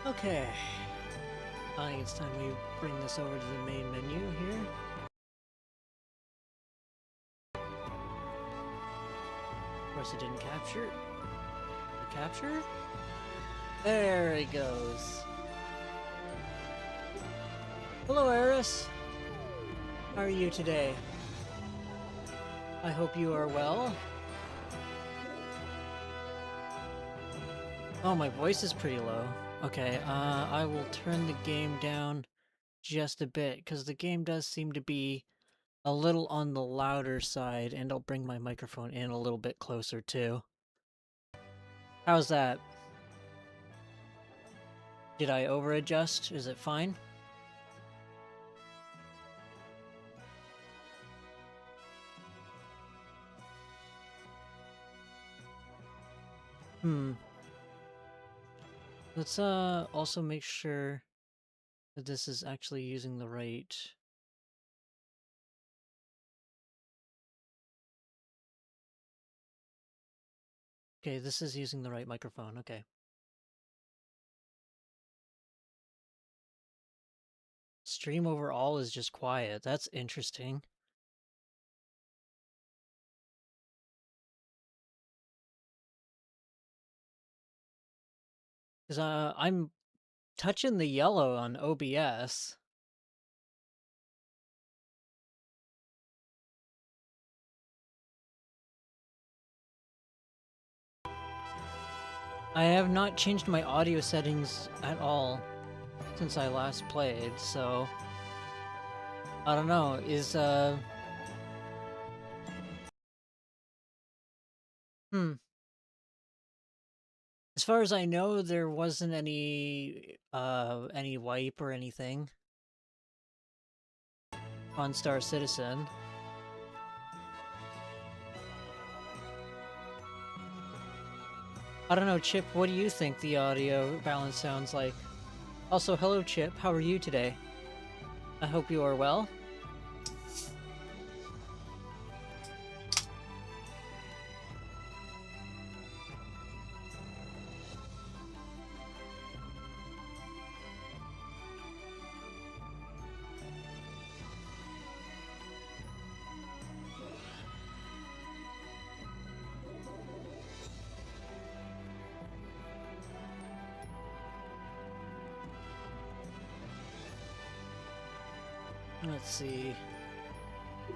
Okay. I think it's time we bring this over to the main menu here. Of course it didn't capture. The capture? There it goes. Hello, Eris. How are you today? I hope you are well. Oh, my voice is pretty low. Okay, I will turn the game down just a bit, because the game does seem to be a little on the louder side, and I'll bring my microphone in a little bit closer too. How's that? Did I over-adjust? Is it fine? Let's also make sure that this is actually using the right... Okay, this is using the right microphone, okay. Stream overall is just quiet. That's interesting. Because I'm touching the yellow on OBS. I have not changed my audio settings at all since I last played, so... I don't know, is, As far as I know, there wasn't any wipe or anything on Star Citizen. I don't know, Chip, what do you think the audio balance sounds like? Also, hello, Chip, how are you today? I hope you are well. Let's see.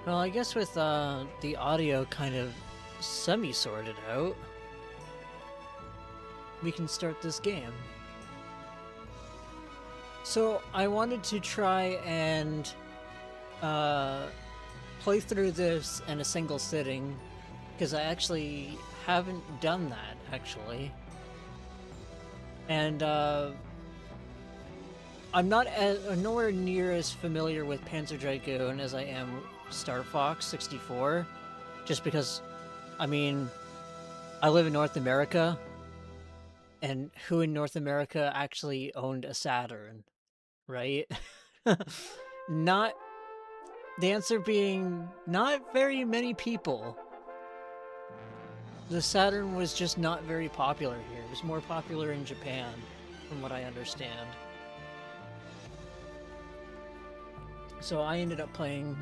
Well, I guess with the audio kind of semi-sorted out, we can start this game. So, I wanted to try and play through this in a single sitting, because I actually haven't done that, actually. And I'm not nowhere near as familiar with Panzer Dragoon as I am Star Fox 64, just because, I mean, I live in North America, and who in North America actually owned a Saturn, right? Not, the answer being, not very many people. The Saturn was just not very popular here. It was more popular in Japan, from what I understand. So I ended up playing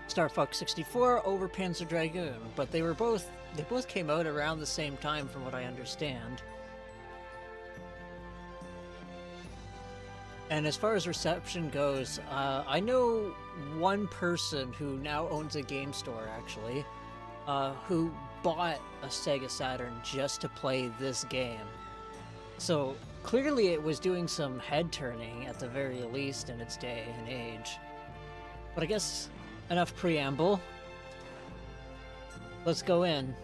Star Fox 64 over Panzer Dragoon, but they both came out around the same time, from what I understand. And as far as reception goes, I know one person who now owns a game store, actually, who bought a Sega Saturn just to play this game. So clearly it was doing some head-turning, at the very least, in its day and age. But I guess enough preamble. Let's go in.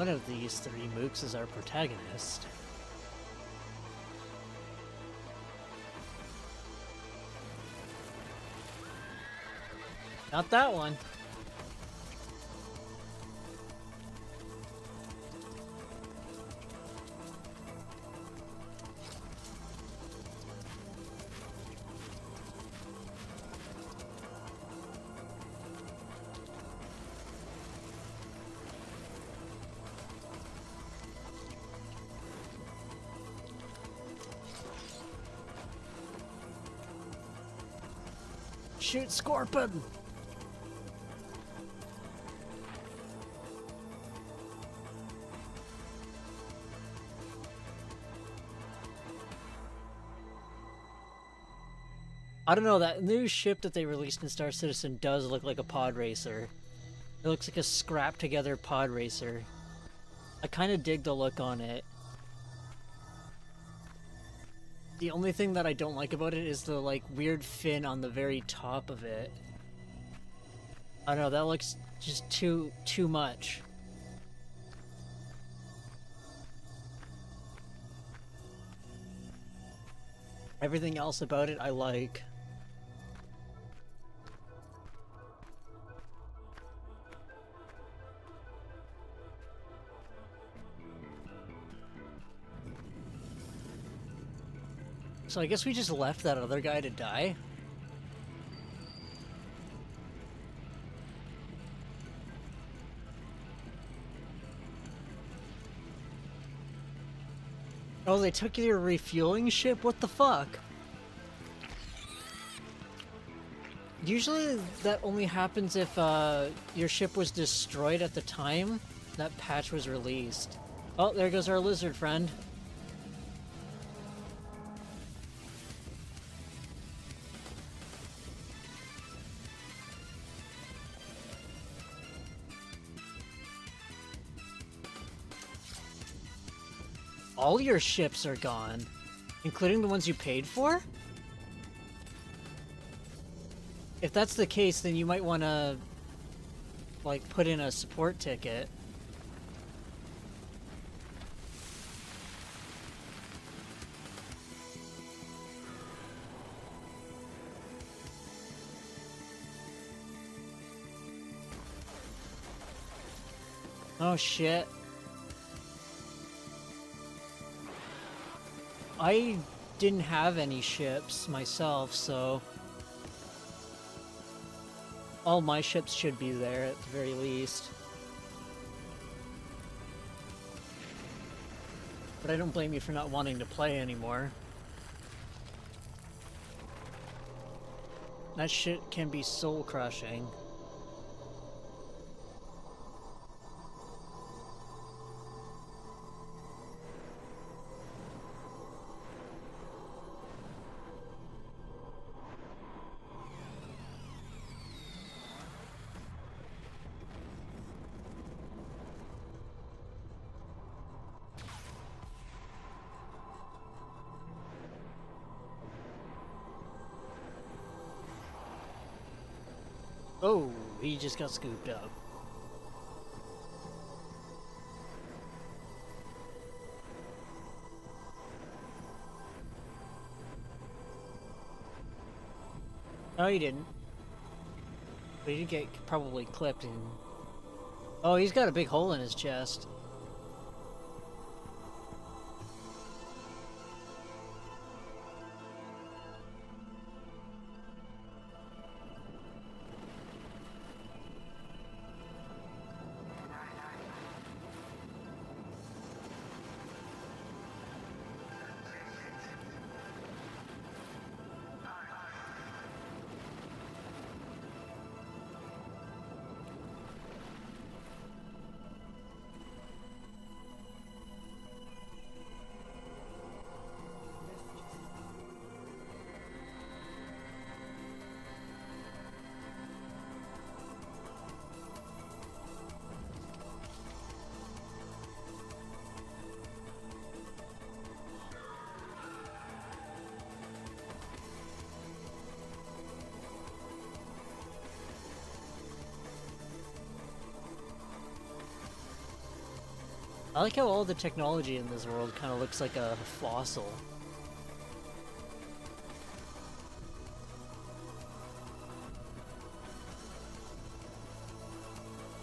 One of these three mooks is our protagonist. Not that one. Shoot Scorpion! I don't know, that new ship that they released in Star Citizen does look like a pod racer. It looks like a scrapped together pod racer. I kind of dig the look on it. The only thing that I don't like about it is the like weird fin on the very top of it. I don't know, that looks just too much. Everything else about it I like. So I guess we just left that other guy to die? Oh, they took your refueling ship? What the fuck? Usually that only happens if your ship was destroyed at the time that patch was released. Oh, there goes our lizard friend. All your ships are gone, including the ones you paid for? If that's the case, then you might want to, like, put in a support ticket. Oh shit. I didn't have any ships myself, so all my ships should be there at the very least. But I don't blame you for not wanting to play anymore. That shit can be soul crushing. Oh, he just got scooped up. No, he didn't. But he did get probably clipped and... Oh, he's got a big hole in his chest. I like how all the technology in this world kind of looks like a fossil.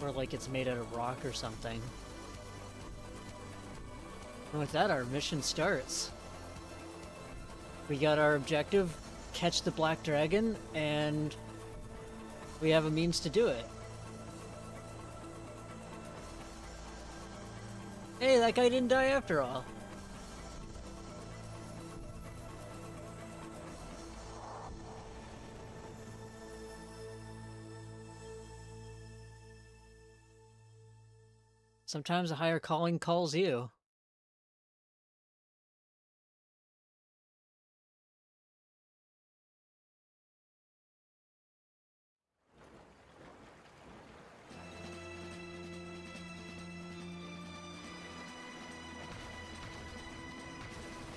Or like it's made out of rock or something. And with that, our mission starts. We got our objective, catch the Black Dragon, and we have a means to do it. Hey, that guy didn't die after all. Sometimes a higher calling calls you.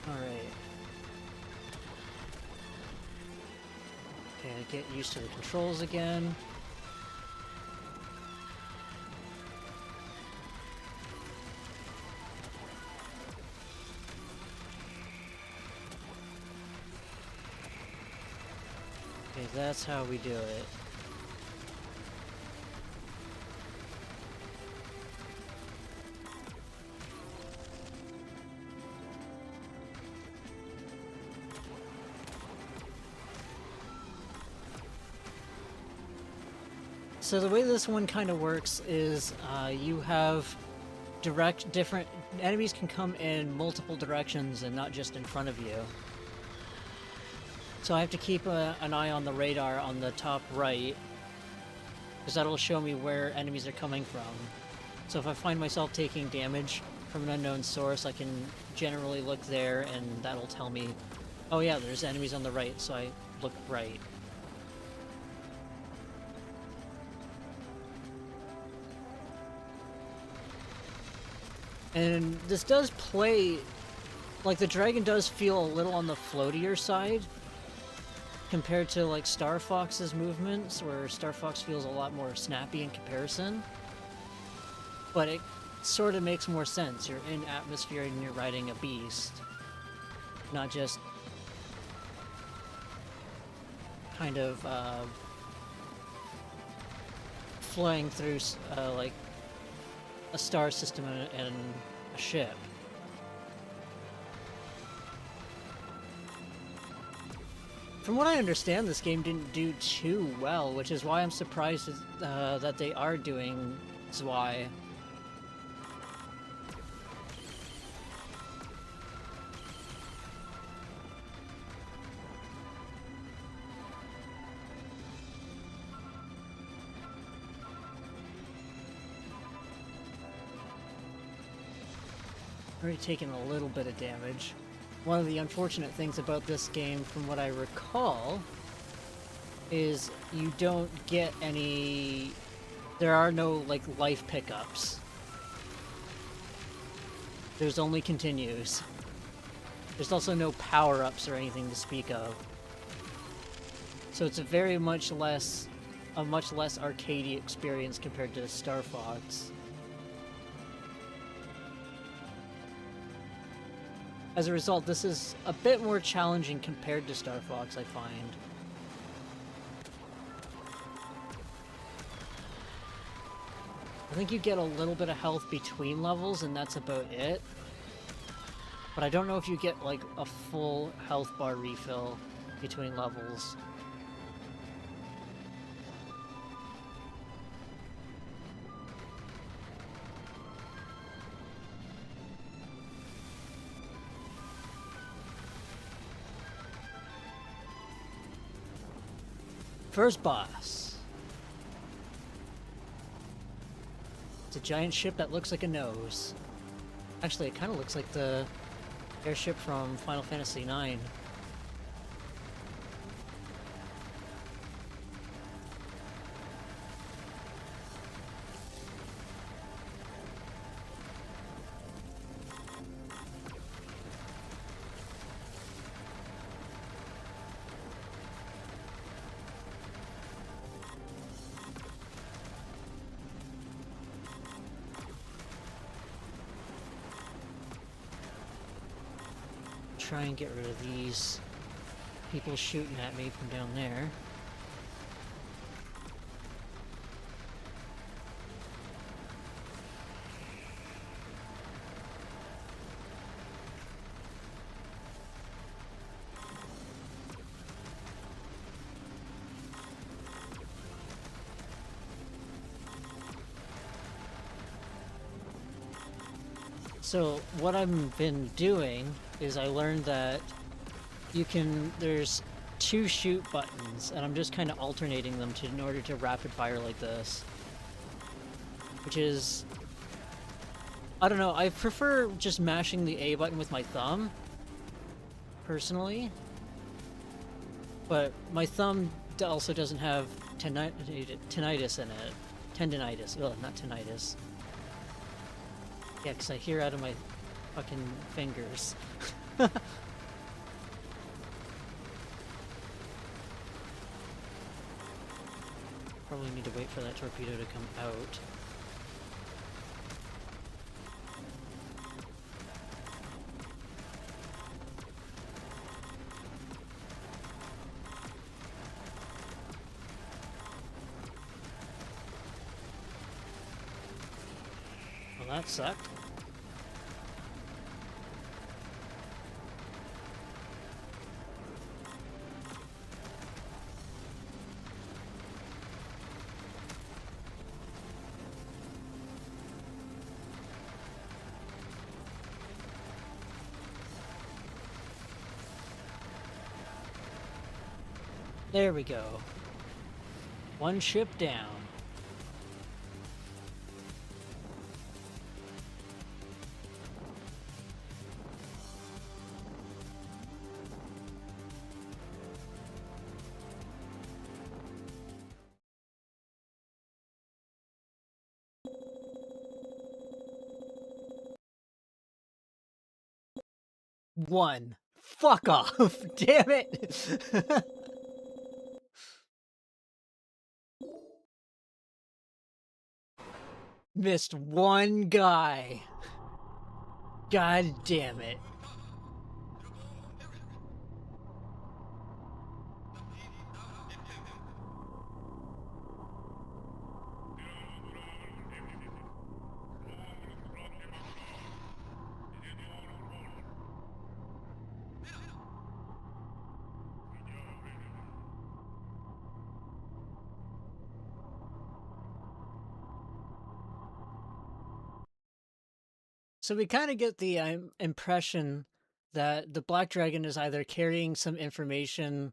Alright. Okay, get used to the controls again. Okay, that's how we do it. So the way this one kind of works is you have different enemies can come in multiple directions and not just in front of you. So I have to keep an eye on the radar on the top right, because that'll show me where enemies are coming from. So if I find myself taking damage from an unknown source, I can generally look there and that'll tell me, oh yeah, there's enemies on the right, so I look right. And this does play, like the dragon does feel a little on the floatier side compared to like Star Fox's movements, where Star Fox feels a lot more snappy in comparison. But it sort of makes more sense. You're in atmosphere and you're riding a beast, not just kind of flying through like a star system and a ship. From what I understand, this game didn't do too well, which is why I'm surprised that they are doing Zwei. Already taken a little bit of damage. One of the unfortunate things about this game, from what I recall, is you don't get any... There are no, like, life pickups. There's only continues. There's also no power-ups or anything to speak of. So it's a much less arcadey experience compared to Star Fox. As a result, this is a bit more challenging compared to Star Fox, I find. I think you get a little bit of health between levels, and that's about it. But I don't know if you get, like, a full health bar refill between levels. First boss. It's a giant ship that looks like a nose. Actually, it kind of looks like the airship from Final Fantasy IX. try and get rid of these people shooting at me from down there. So what I've been doing is I learned that there's 2 shoot buttons, and I'm just kind of alternating them in order to rapid fire like this. Which is, I don't know, I prefer just mashing the A button with my thumb, personally. But my thumb also doesn't have tinnitus in it. Tendinitis. Ugh, not tinnitus. Yeah, because I hear out of my fucking fingers. Probably need to wait for that torpedo to come out. Well, that sucked. There we go. 1 ship down. One. Fuck off. Damn it. Missed 1 guy. God damn it. So we kind of get the impression that the Black Dragon is either carrying some information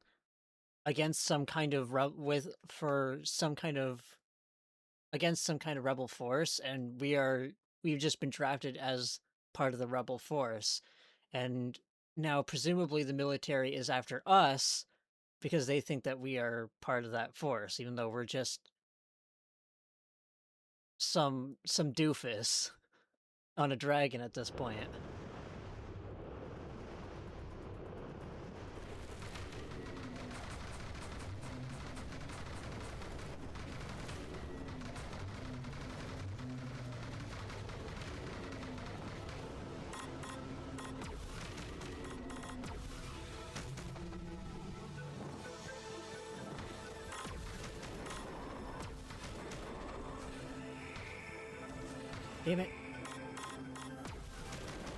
against some kind of against some kind of rebel force, and we've just been drafted as part of the rebel force, and now presumably the military is after us because they think that we are part of that force, even though we're just some doofus on a dragon at this point. Damn it.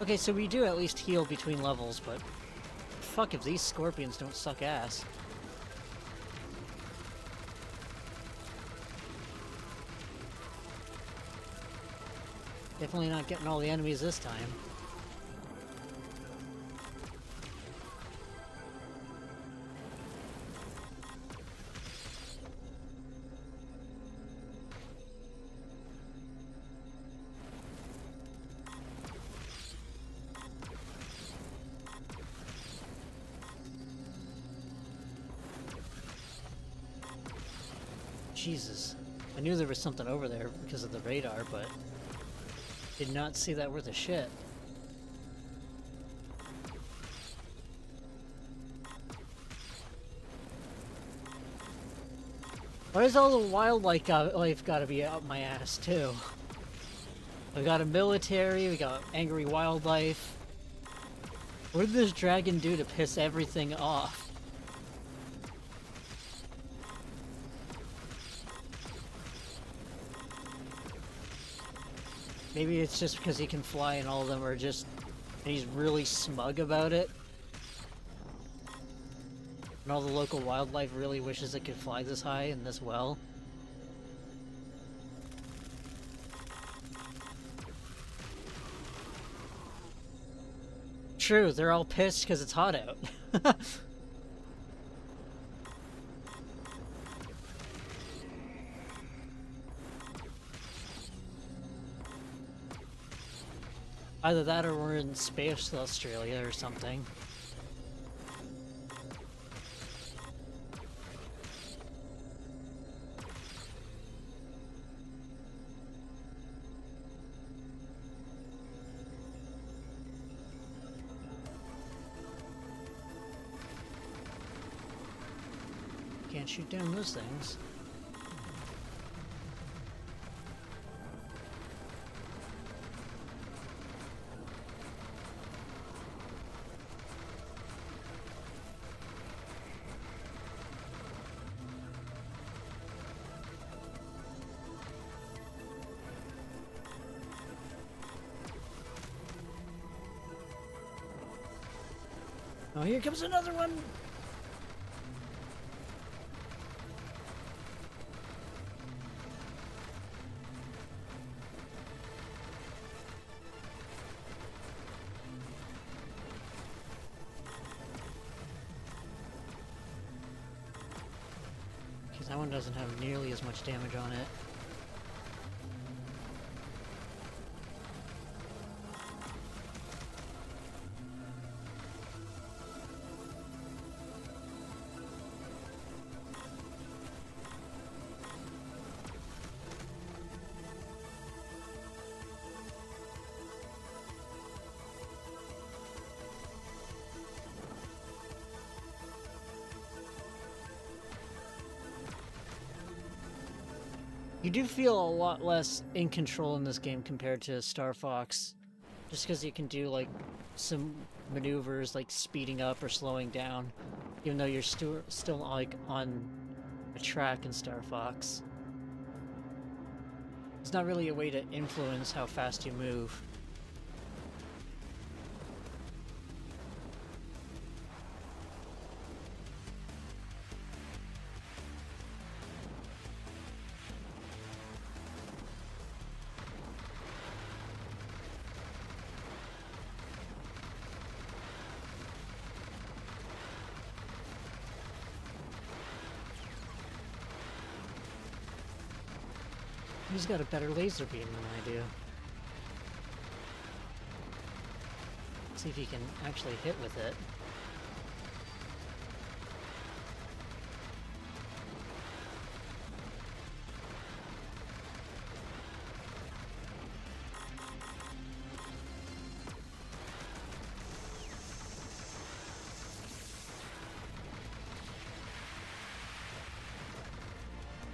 Okay, so we do at least heal between levels, but fuck if these scorpions don't suck ass. Definitely not getting all the enemies this time. Jesus. I knew there was something over there because of the radar, but did not see that worth a shit. Why is all the wildlife gotta be out my ass, too? We got a military, we got angry wildlife. What did this dragon do to piss everything off? Maybe it's just because he can fly and all of them are just... and he's really smug about it. And all the local wildlife really wishes it could fly this high and this well. True, they're all pissed because it's hot out. Either that or we're in space Australia or something. Can't shoot down those things. Oh, here comes another one! Because that one doesn't have nearly as much damage on it. You do feel a lot less in control in this game compared to Star Fox, just because you can do like some maneuvers like speeding up or slowing down, even though you're still like on a track in Star Fox. There's not really a way to influence how fast you move. He's got a better laser beam than I do. See if he can actually hit with it.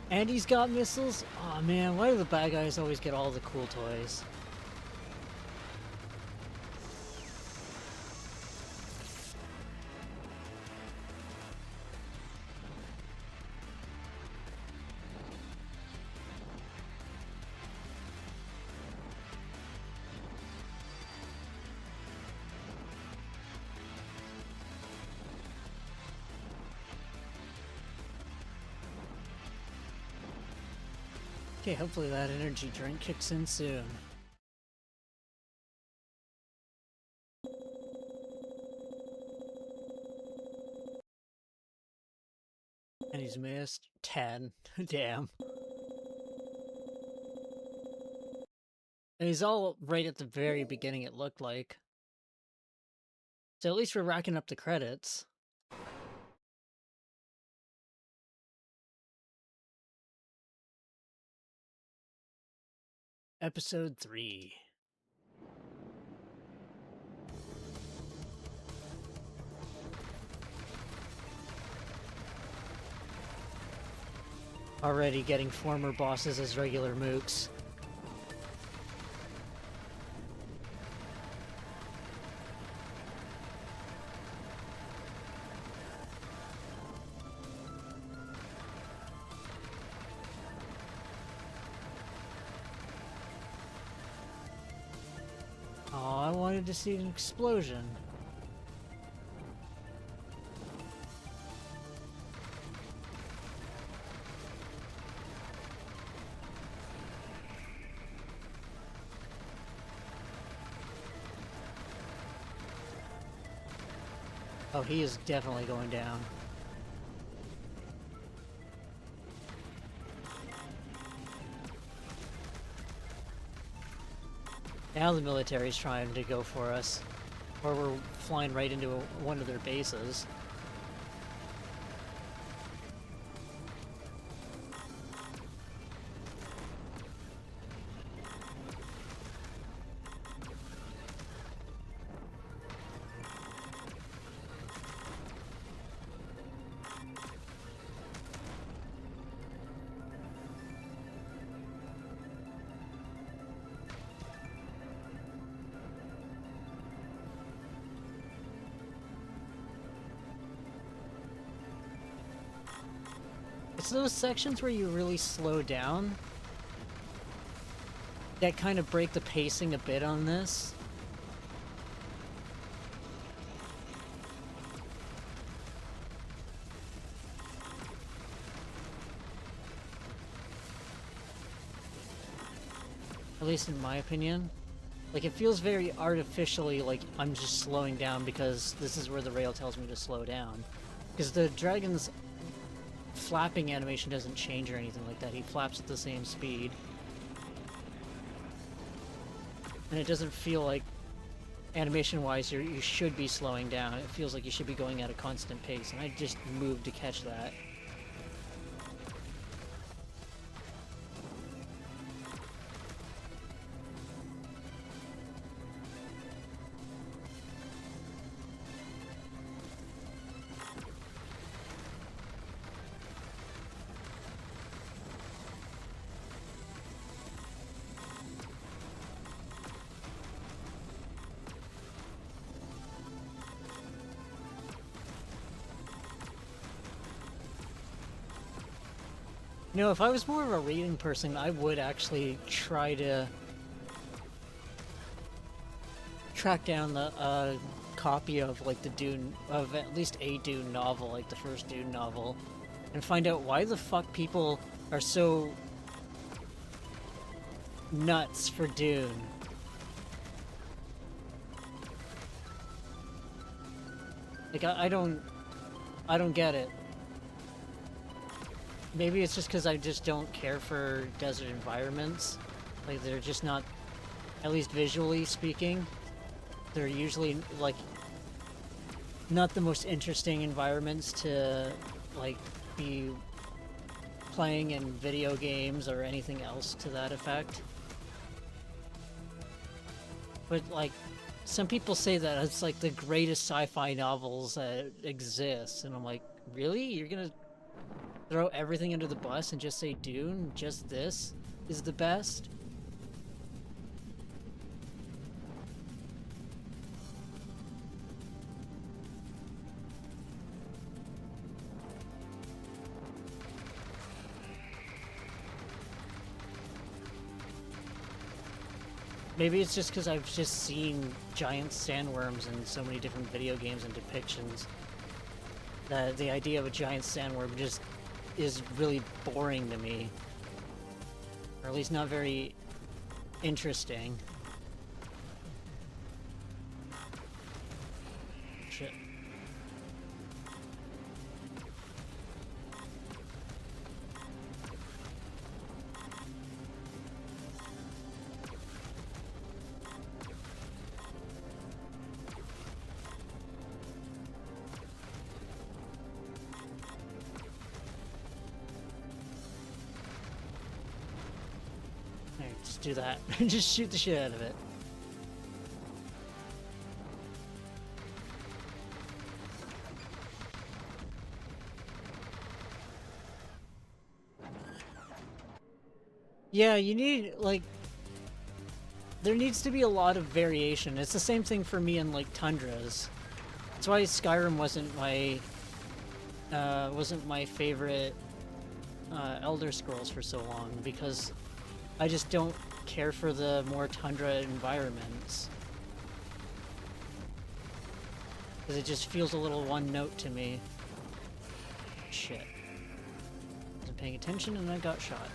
And he's got missiles? Aw, man, why do the bad guys always get all the cool toys? Okay, hopefully that energy drink kicks in soon. And he's missed 10. Damn. And he's all right at the very beginning, it looked like. So at least we're racking up the credits. Episode 3. Already getting former bosses as regular mooks. Oh, I wanted to see an explosion. Oh, he is definitely going down. Now the military's trying to go for us. Or we're flying right into one of their bases. It's those sections where you really slow down that kind of break the pacing a bit on this. At least in my opinion. Like, it feels very artificially like I'm just slowing down because this is where the rail tells me to slow down. Because the dragon's flapping animation doesn't change or anything like that. He flaps at the same speed. And it doesn't feel like, animation-wise, you should be slowing down. It feels like you should be going at a constant pace, and I just moved to catch that. You know, if I was more of a reading person, I would actually try to track down the copy of like the Dune, of at least a Dune novel, like the first Dune novel, and find out why the fuck people are so nuts for Dune. Like I don't get it. Maybe it's just because I just don't care for desert environments. Like, they're just not, at least visually speaking, they're usually, like, not the most interesting environments to, like, be playing in video games or anything else to that effect. But, like, some people say that it's, like, the greatest sci-fi novels that exist, and I'm like, really? You're gonna throw everything under the bus and just say Dune, just this, is the best? Maybe it's just because I've just seen giant sandworms in so many different video games and depictions that the idea of a giant sandworm just is really boring to me. Or at least not very interesting. Shit. Just do that. Just shoot the shit out of it. Yeah, you need, like, there needs to be a lot of variation. It's the same thing for me in, like, tundras. That's why Skyrim wasn't my favorite Elder Scrolls for so long, because I just don't care for the more tundra environments. Because it just feels a little one note to me. Shit. Wasn't paying attention and I got shot.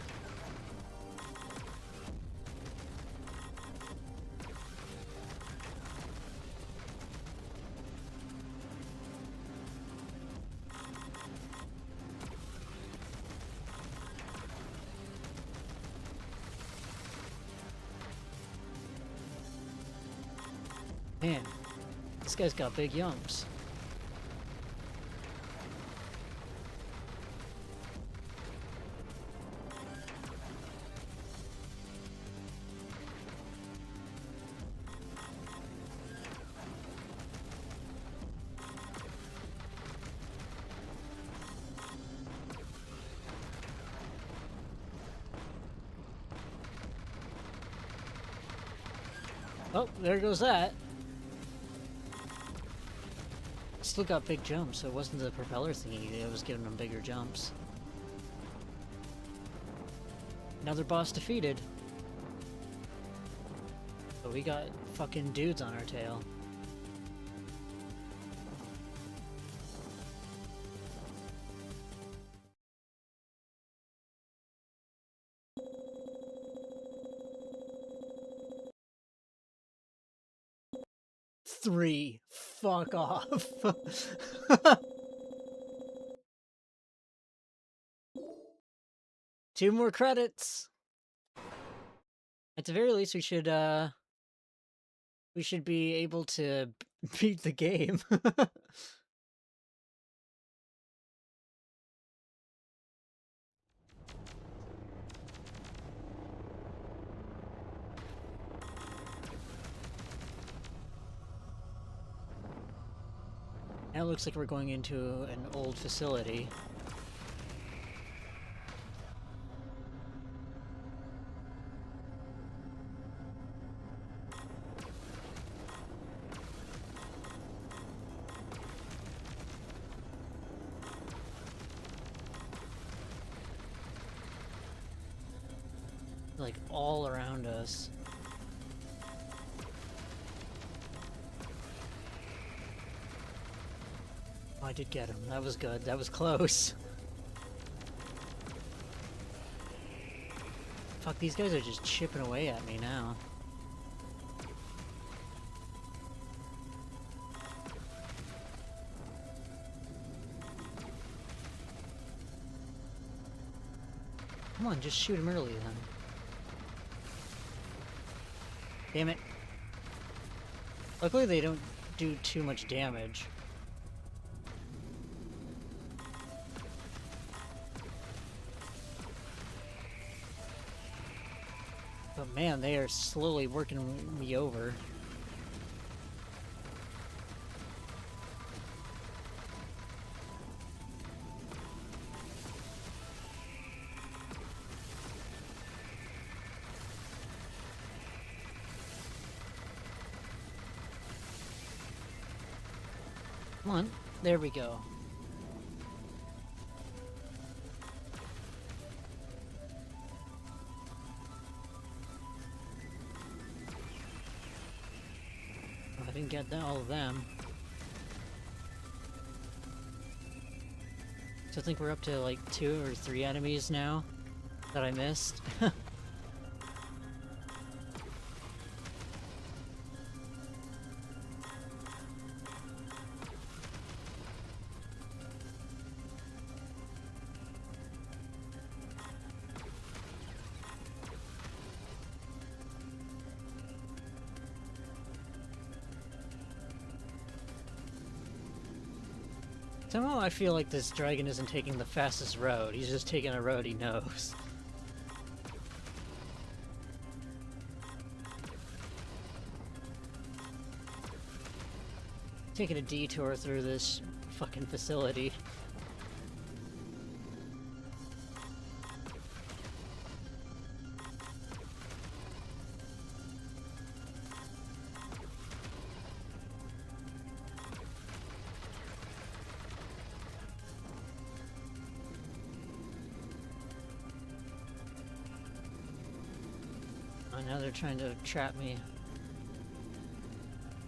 Man, this guy's got big yumps. Oh, there goes that. Still got big jumps, so it wasn't the propeller thingy that was giving them bigger jumps. Another boss defeated. But we got fucking dudes on our tail. Three. Fuck off. Two more credits. At the very least, we should be able to beat the game. Now it looks like we're going into an old facility. Like all around us. Oh, I did get him. That was good. That was close. Fuck, these guys are just chipping away at me now. Come on, just shoot him early then. Damn it. Luckily they don't do too much damage. But man, they are slowly working me over. Come on, there we go. I didn't get all of them. So I think we're up to like 2 or 3 enemies now that I missed. Somehow I feel like this dragon isn't taking the fastest road. He's just taking a road he knows. Taking a detour through this fucking facility. Now they're trying to trap me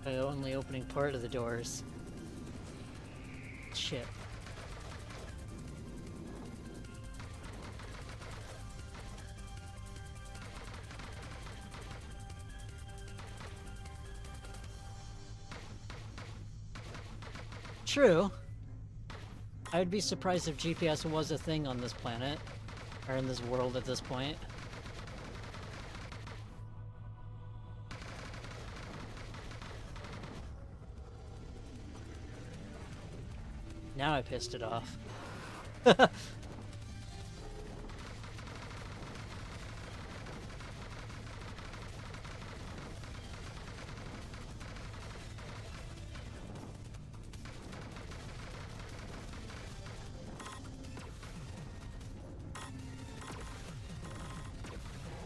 by only opening part of the doors. shit. True. I would be surprised if GPS was a thing on this planet, or in this world at this point. Now I pissed it off.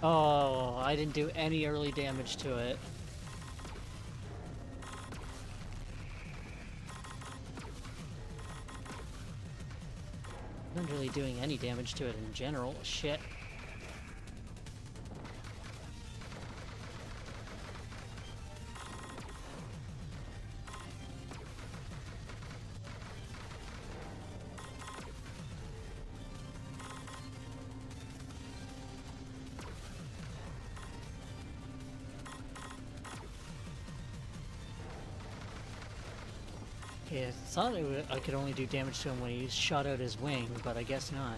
Oh, I didn't do any early damage to it. I'm not really doing any damage to it in general. Shit. Yeah, I thought I could only do damage to him when he shot out his wing, but I guess not.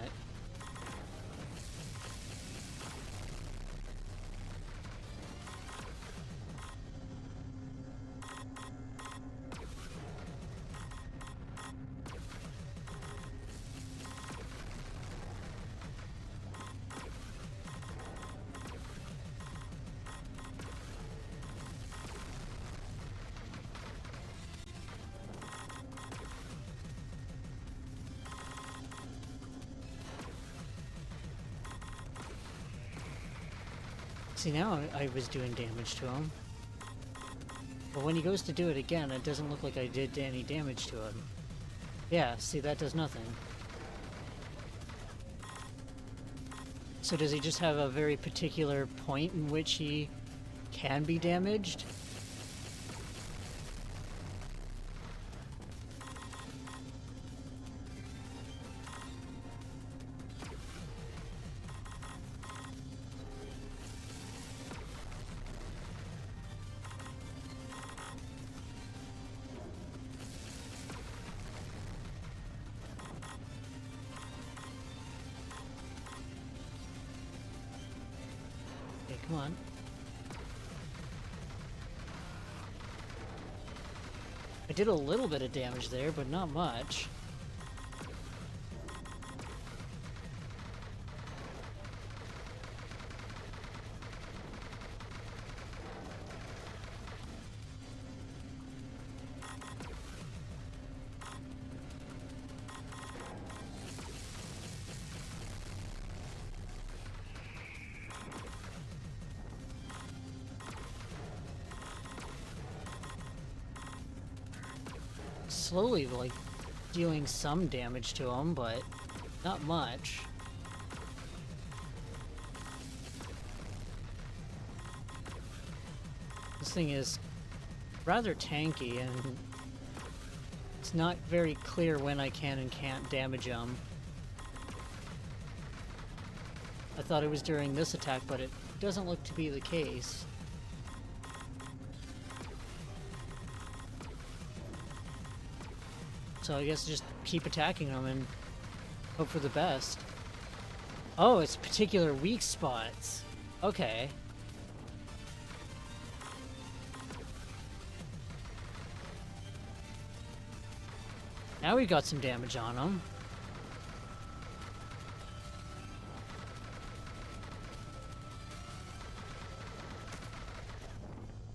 See, now I was doing damage to him. But when he goes to do it again, it doesn't look like I did any damage to him. Yeah, see, that does nothing. So does he just have a very particular point in which he can be damaged? Come on. I did a little bit of damage there, but not much. Slowly, like, dealing some damage to him, but not much. This thing is rather tanky, and it's not very clear when I can and can't damage him. I thought it was during this attack, but it doesn't look to be the case. So I guess just keep attacking them and hope for the best. Oh, it's particular weak spots. Okay. Now we got some damage on them.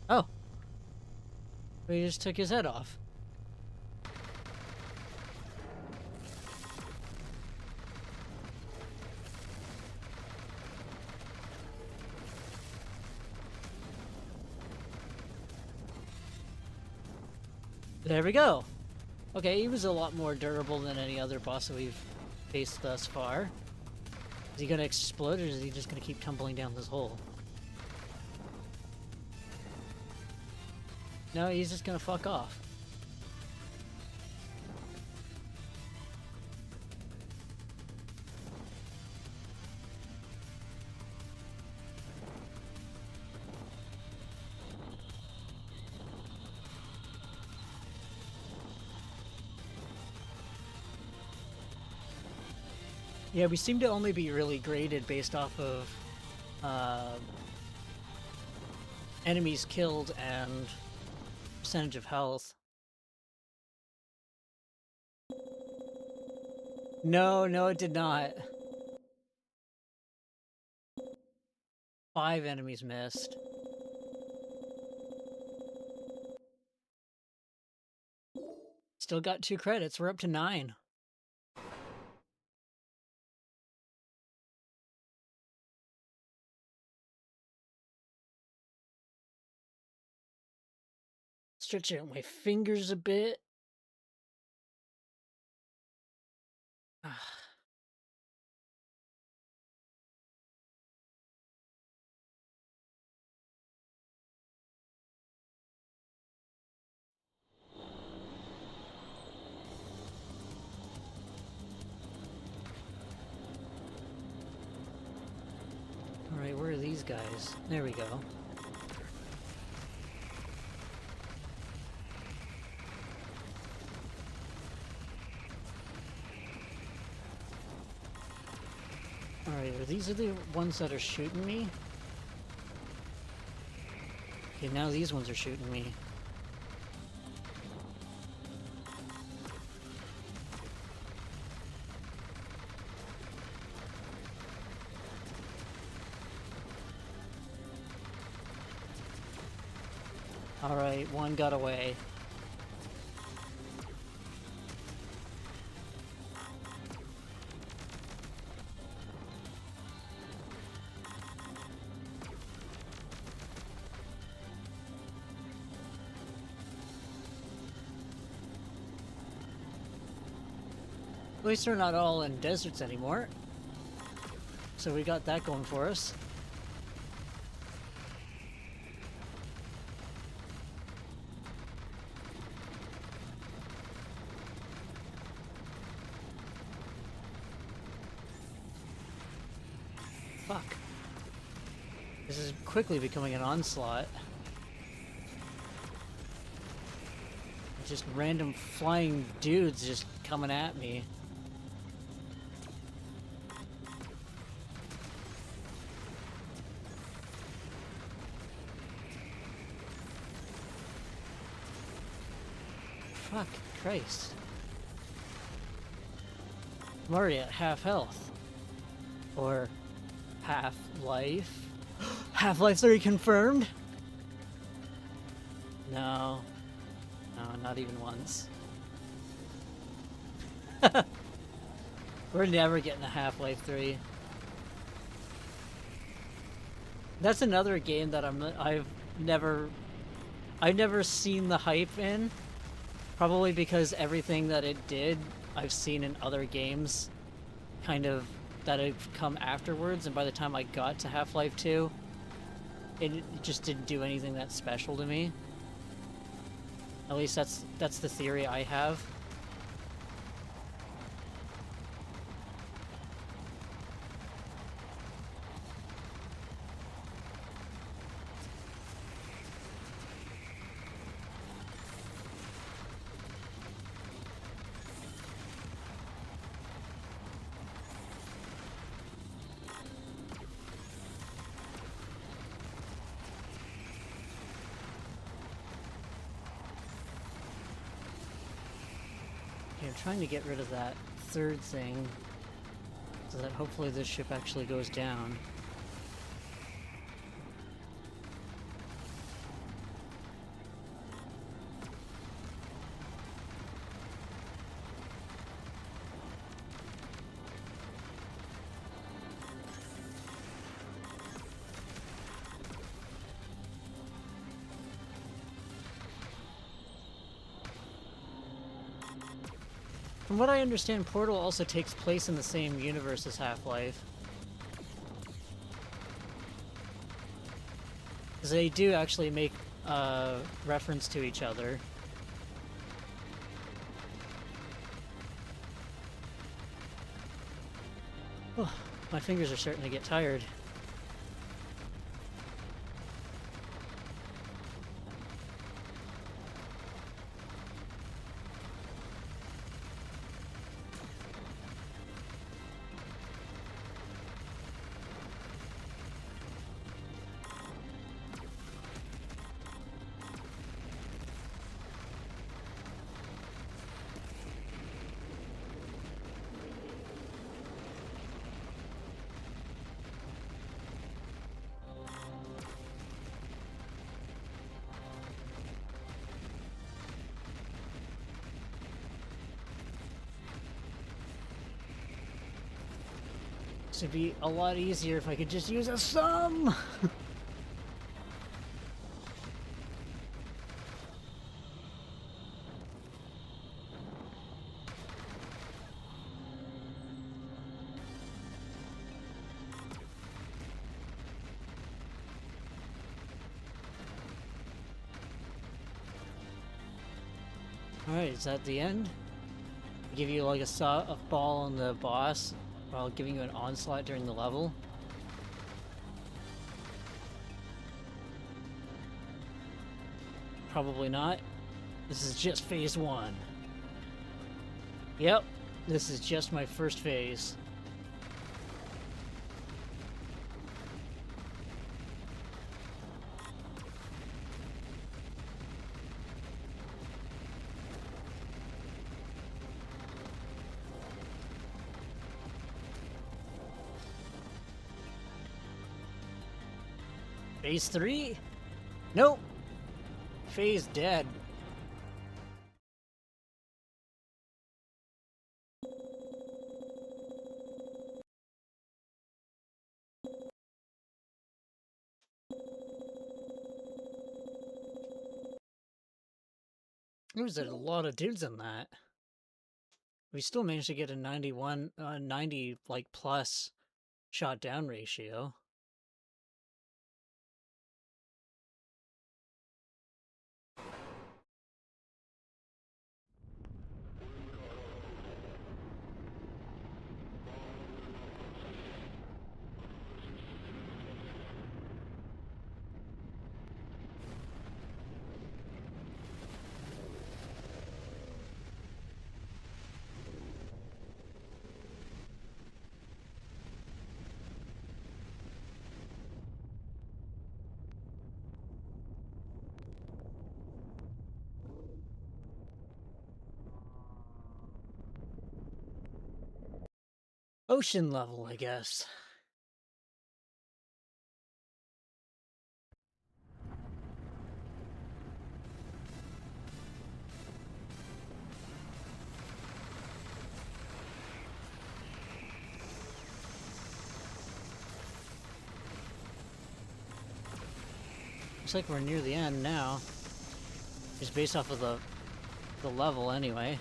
Oh. We just took his head off. There we go. Okay, he was a lot more durable than any other boss that we've faced thus far. Is he gonna explode, or is he just gonna keep tumbling down this hole? No, he's just gonna fuck off. Yeah, we seem to only be really graded based off of enemies killed and percentage of health. No, no, it did not. 5 enemies missed. Still got 2 credits. We're up to 9. Stretch out my fingers a bit. Alright, where are these guys? There we go. Alright, these are the ones that are shooting me? Okay, now these ones are shooting me. Alright, one got away. At least they're not all in deserts anymore. So we got that going for us. Fuck. This is quickly becoming an onslaught. Just random flying dudes just coming at me. Fuck Christ. I'm already at half health. Or Half-Life. Half-Life 3 confirmed? No. No, not even once. We're never getting a Half-Life 3. That's another game that I've never seen the hype in. Probably because everything that it did, I've seen in other games, kind of, that have come afterwards, and by the time I got to Half-Life 2, it just didn't do anything that special to me. At least that's the theory I have. I'm trying to get rid of that third thing so that hopefully this ship actually goes down. From what I understand, Portal also takes place in the same universe as Half-Life. Because they do actually make reference to each other. Oh, my fingers are starting to get tired. This would be a lot easier if I could just use a sum! Alright, is that the end? Give you like a softball on the boss while giving you an onslaught during the level? Probably not. This is just phase 1. Yep, this is just my first phase. Phase 3? Nope. Phase dead. There was a lot of dudes in that. We still managed to get a 90 like plus shot down ratio. Ocean level, I guess. Looks like we're near the end now. Just based off of the level anyway.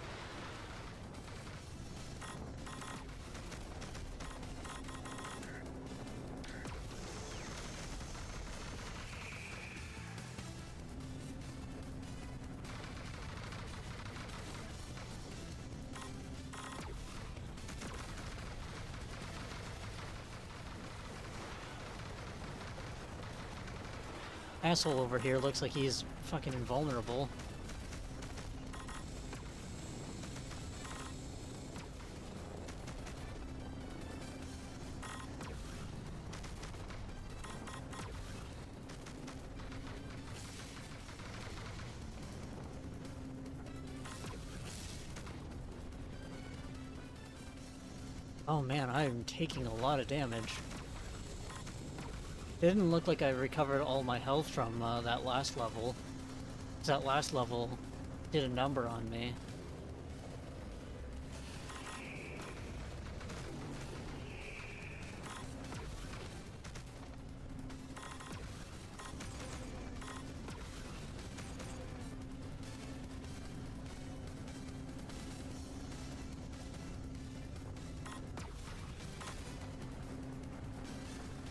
Asshole over here looks like he's fucking invulnerable. Oh man, I'm taking a lot of damage. It didn't look like I recovered all my health from that last level. 'Cause that last level did a number on me.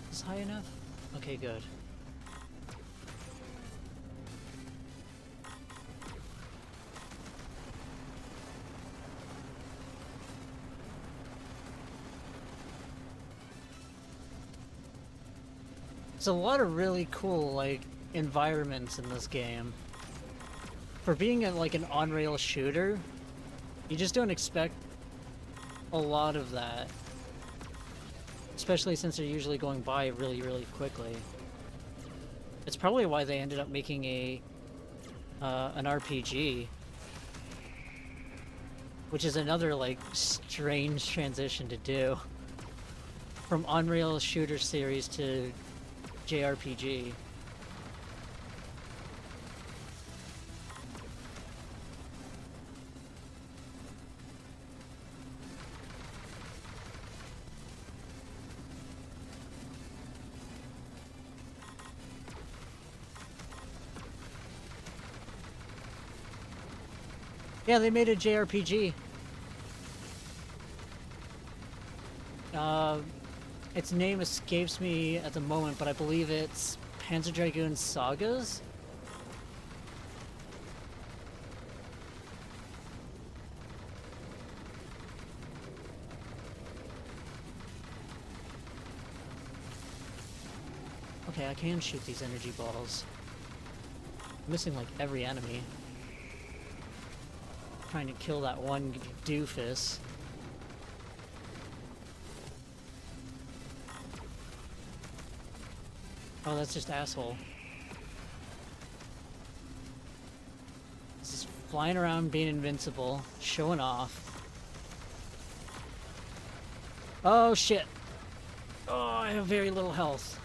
Is this high enough? Okay, good. There's a lot of really cool, like, environments in this game. For being like an on-rail shooter, you just don't expect a lot of that. Especially since they're usually going by really, really quickly. It's probably why they ended up making an RPG. Which is another, like, strange transition to do. From on-rail shooter series to JRPG. Yeah, they made a JRPG. Its name escapes me at the moment, but I believe it's Panzer Dragoon Sagas? Okay, I can shoot these energy balls. I'm missing like every enemy. Trying to kill that one doofus. Oh, that's just asshole. This is flying around being invincible, showing off. Oh shit! Oh, I have very little health.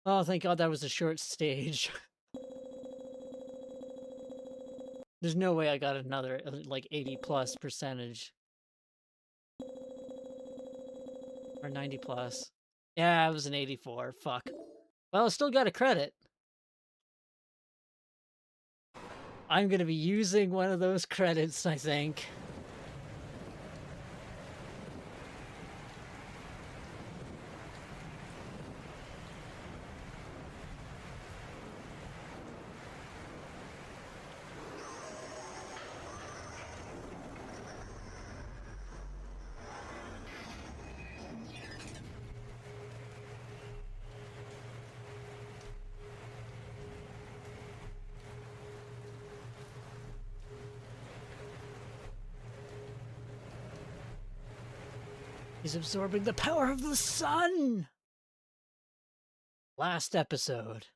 Oh, thank God that was a short stage. There's no way I got another, like, 80+ percentage. Or 90+. Yeah, it was an 84. Fuck. Well, I still got a credit. I'm gonna be using one of those credits, I think. He's absorbing the power of the sun! Last episode.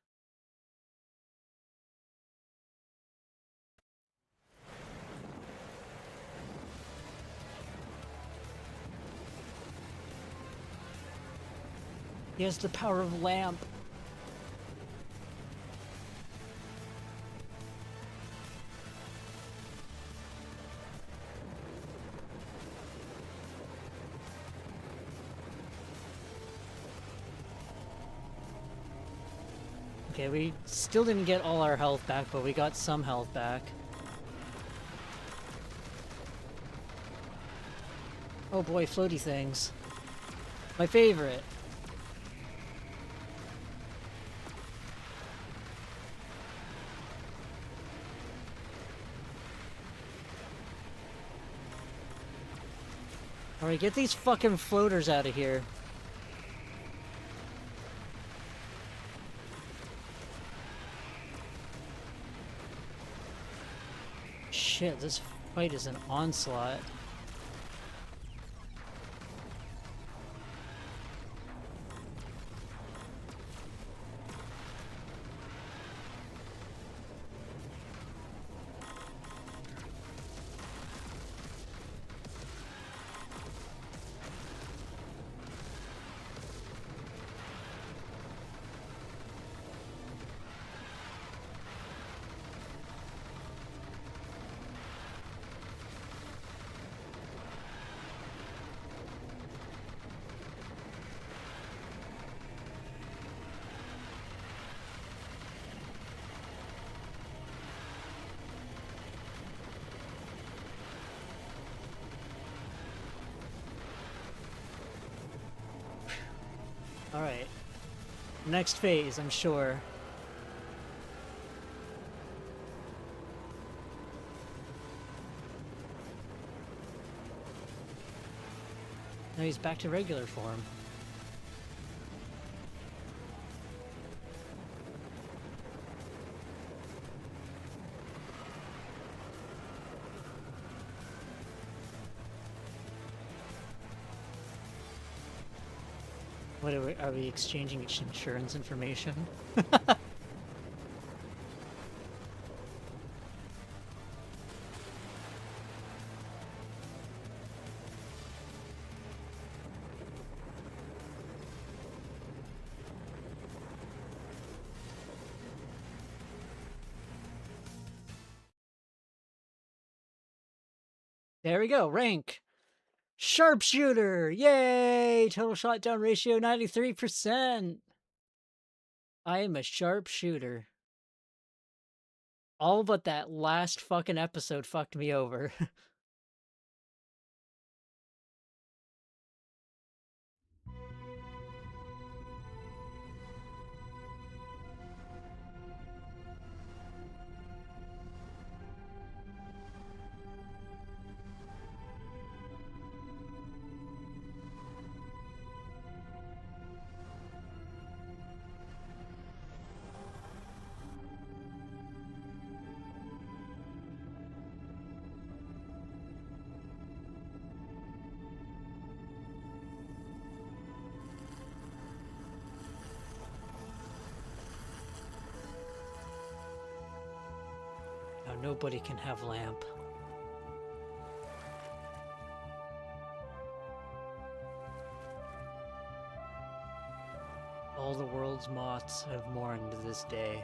He has the power of lamp. Okay, we still didn't get all our health back, but we got some health back. Oh boy, floaty things. My favorite. Alright, get these fucking floaters out of here. Shit, this fight is an onslaught. Alright. Next phase, I'm sure. Now he's back to regular form. What are we exchanging insurance information? There we go, rank. Sharpshooter! Yay! Total shot down ratio 93%. I am a sharpshooter. All but that last fucking episode fucked me over. Now nobody can have Lamp. All the world's moths have mourned this day.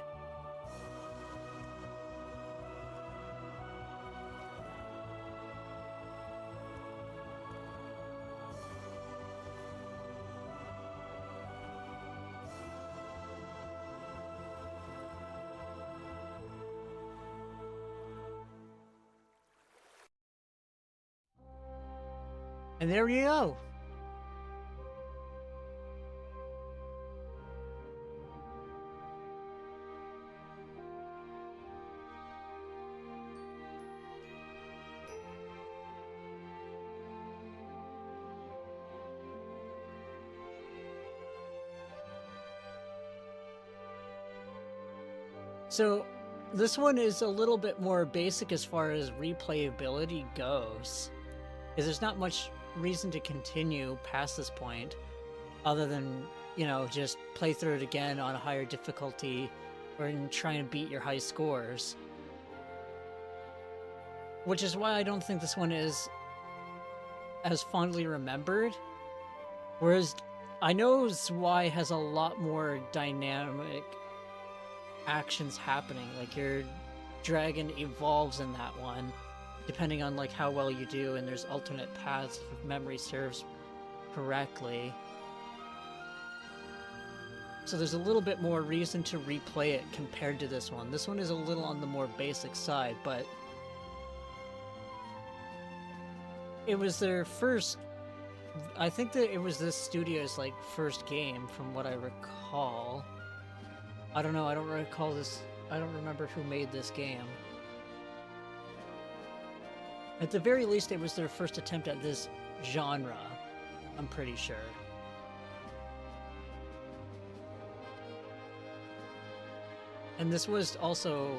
And there you go. So, this one is a little bit more basic as far as replayability goes. Because there's not much reason to continue past this point, other than, you know, just play through it again on a higher difficulty or try and beat your high scores. Which is why I don't think this one is as fondly remembered. Whereas I know Zwei has a lot more dynamic actions happening. Like, your dragon evolves in that one, depending on like how well you do, and there's alternate paths if memory serves correctly. So there's a little bit more reason to replay it compared to this one. This one is a little on the more basic side, but it was their first... I think that it was this studio's like first game from what I recall. I don't know, I don't recall this... I don't remember who made this game. At the very least, it was their first attempt at this genre, I'm pretty sure. And this was also...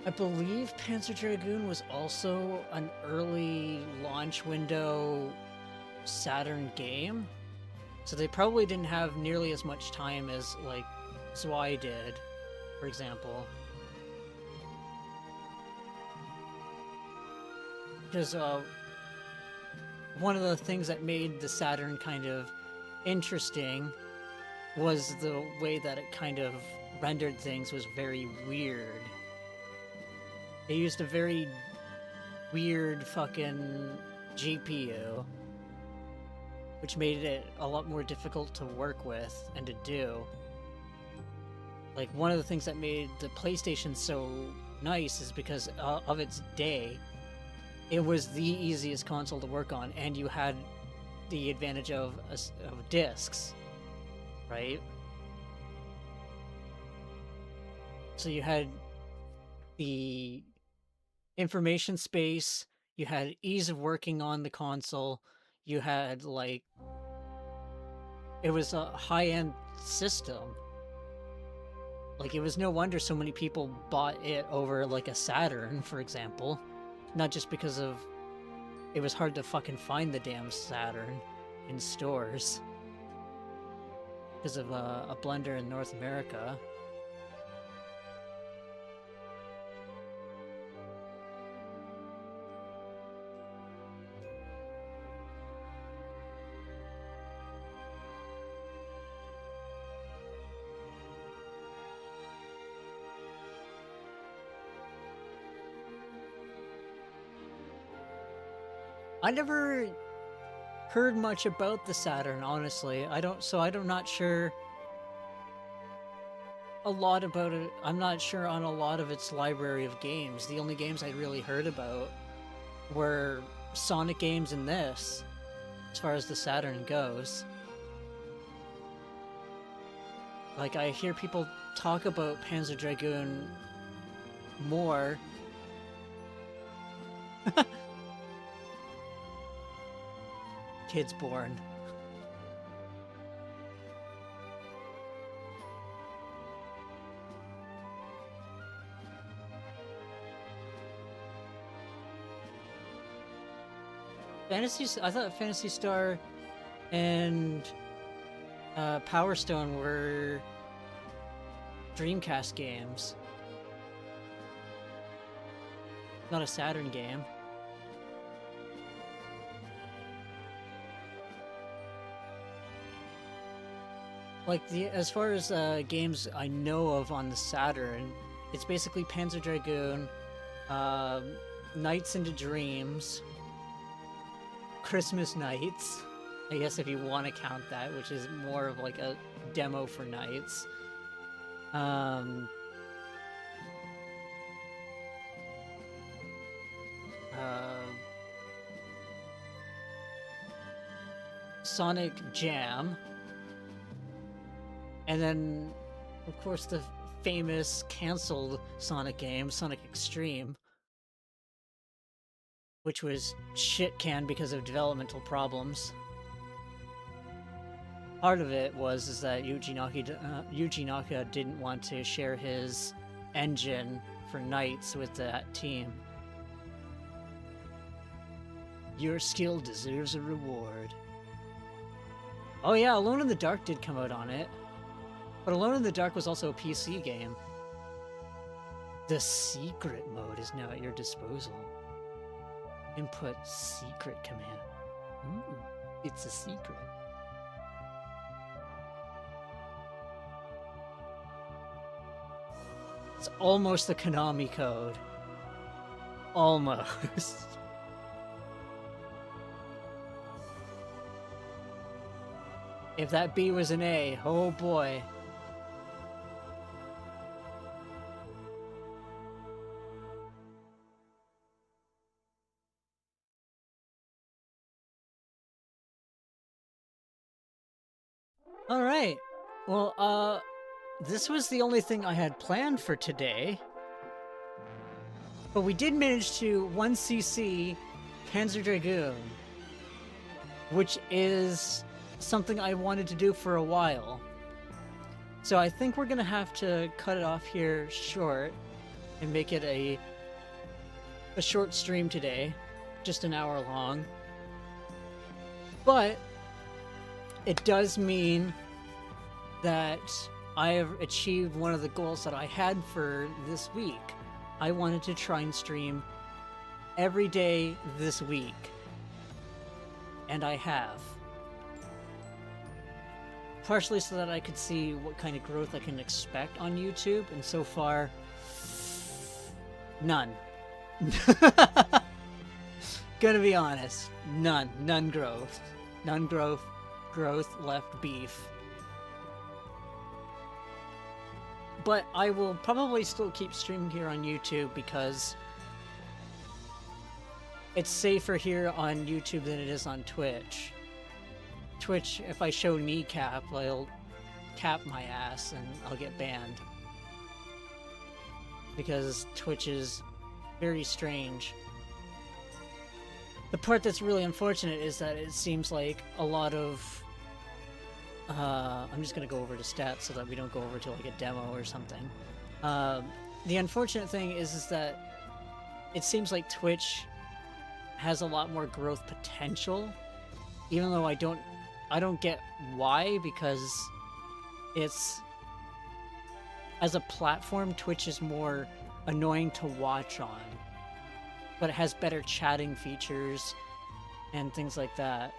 I believe Panzer Dragoon was also an early launch window Saturn game. So they probably didn't have nearly as much time as, like, Zwei did, for example. Because one of the things that made the Saturn kind of interesting was the way that it kind of rendered things was very weird. They used a very weird fucking GPU, which made it a lot more difficult to work with and to do. Like, one of the things that made the PlayStation so nice is because of its day, it was the easiest console to work on, and you had the advantage of discs, right? So you had the information space, you had ease of working on the console, you had, like, it was a high-end system. Like, it was no wonder so many people bought it over, like, a Saturn, for example. Not just because of... it was hard to fucking find the damn Saturn in stores. Because of a blender in North America. I never heard much about the Saturn, honestly. I'm not sure... a lot about it. I'm not sure on a lot of its library of games. The only games I really heard about were Sonic games and this, as far as the Saturn goes. Like, I hear people talk about Panzer Dragoon more. Kids born. I thought Phantasy Star and Power Stone were Dreamcast games. Not a Saturn game. Like, as far as games I know of on the Saturn, it's basically Panzer Dragoon, Nights into Dreams, Christmas Nights, I guess if you want to count that, which is more of like a demo for Nights. Sonic Jam. And then, of course, the famous canceled Sonic game, Sonic Extreme, which was shit-canned because of developmental problems. Part of it is that Yuji Naka didn't want to share his engine for Nights with that team. Your skill deserves a reward. Oh yeah, Alone in the Dark did come out on it. But Alone in the Dark was also a PC game. The secret mode is now at your disposal. Input secret command. Ooh, it's a secret. It's almost the Konami code. Almost. If that B was an A, oh boy. Alright. Well, this was the only thing I had planned for today. But we did manage to 1cc Panzer Dragoon, which is something I wanted to do for a while. So I think we're gonna have to cut it off here short and make it a short stream today, just an hour long. But it does mean that I have achieved one of the goals that I had for this week. I wanted to try and stream every day this week. And I have. Partially so that I could see what kind of growth I can expect on YouTube, and so far, none. Gonna be honest, none growth. None growth, left beef. But I will probably still keep streaming here on YouTube because it's safer here on YouTube than it is on Twitch. Twitch, if I show kneecap, they'll cap my ass and I'll get banned. Because Twitch is very strange. The part that's really unfortunate is that it seems like a lot of... I'm just gonna go over to stats so that we don't go over to like a demo or something. The unfortunate thing is that it seems like Twitch has a lot more growth potential, even though I don't get why, because it's, as a platform, Twitch is more annoying to watch on, but it has better chatting features and things like that.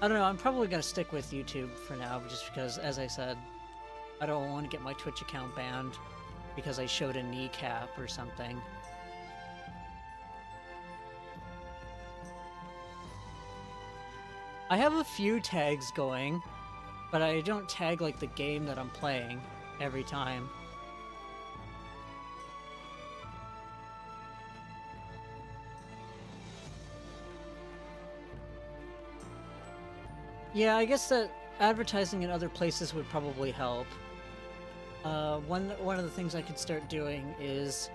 I don't know, I'm probably going to stick with YouTube for now, just because, as I said, I don't want to get my Twitch account banned because I showed a kneecap or something. I have a few tags going, but I don't tag like the game that I'm playing every time. Yeah, I guess that advertising in other places would probably help. One of the things I could start doing is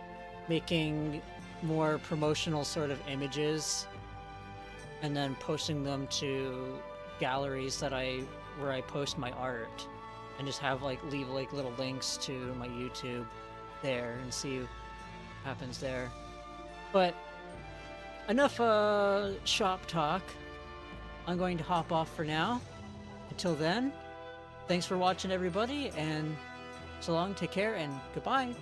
making more promotional sort of images and then posting them to galleries where I post my art, and just leave little links to my YouTube there and see what happens there. But enough shop talk. I'm going to hop off for now. Until then, thanks for watching, everybody, and so long, take care, and goodbye.